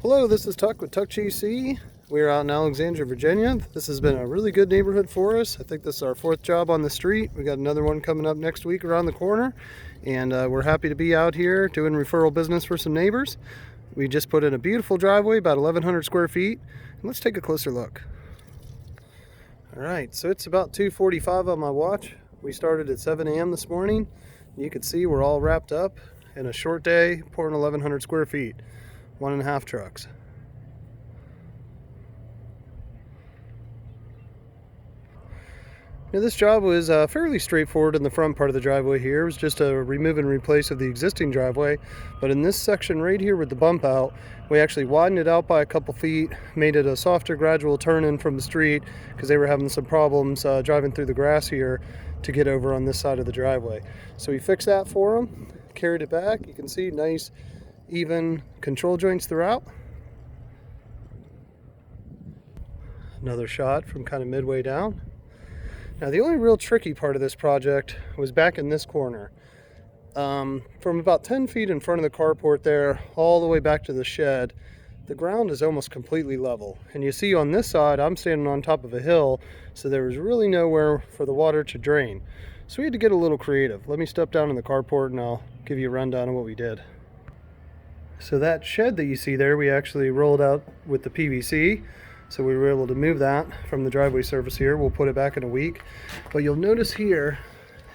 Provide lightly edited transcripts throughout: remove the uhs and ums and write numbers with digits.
Hello, this is Tuck with Tuck GC. We're out in Alexandria, Virginia. This has been a really good neighborhood for us. I think this is our fourth job on the street. We got another one coming up next week around the corner. And we're happy to be out here doing referral business for some neighbors. We just put in a beautiful driveway, about 1,100 square feet. And let's take a closer look. All right, so it's about 2:45 on my watch. We started at 7 a.m. this morning. You can see we're all wrapped up in a short day, pouring 1,100 square feet. 1.5 trucks. Now, this job was fairly straightforward in the front part of the driveway here. It was just a remove and replace of the existing driveway. But in this section right here with the bump out, we actually widened it out by a couple feet, made it a softer gradual turn in from the street because they were having some problems driving through the grass here to get over on this side of the driveway. So we fixed that for them, carried it back. You can see nice even control joints throughout. Another shot from kind of midway down. Now, the only real tricky part of this project was back in this corner. From about 10 feet in front of the carport there, all the way back to the shed, the ground is almost completely level. And you see on this side, I'm standing on top of a hill, so there was really nowhere for the water to drain. So we had to get a little creative. Let me step down in the carport and I'll give you a rundown of what we did. So that shed that you see there, we actually rolled out with the PVC. So we were able to move that from the driveway surface here. We'll put it back in a week. But you'll notice here,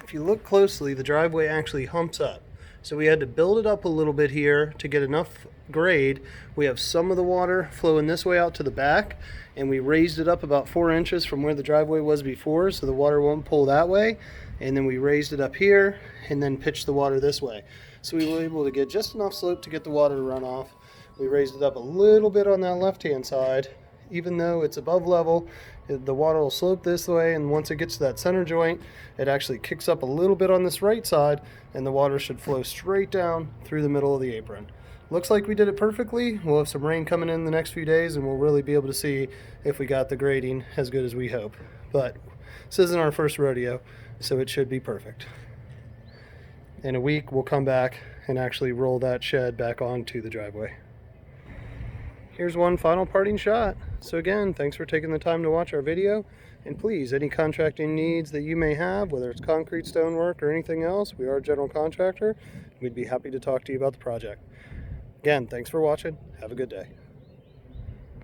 if you look closely, the driveway actually humps up. So we had to build it up a little bit here to get enough grade. We have some of the water flowing this way out to the back, and we raised it up about 4 inches from where the driveway was before, so the water won't pull that way. And then we raised it up here and then pitched the water this way. So we were able to get just enough slope to get the water to run off. We raised it up a little bit on that left-hand side. Even though it's above level, the water will slope this way, and once it gets to that center joint, it actually kicks up a little bit on this right side, and the water should flow straight down through the middle of the apron. Looks like we did it perfectly. We'll have some rain coming in the next few days, and we'll really be able to see if we got the grading as good as we hope. But this isn't our first rodeo, so it should be perfect. In a week, we'll come back and actually roll that shed back onto the driveway. Here's one final parting shot. So again, thanks for taking the time to watch our video. And please, any contracting needs that you may have, whether it's concrete, stonework, or anything else, we are a general contractor. We'd be happy to talk to you about the project. Again, thanks for watching. Have a good day.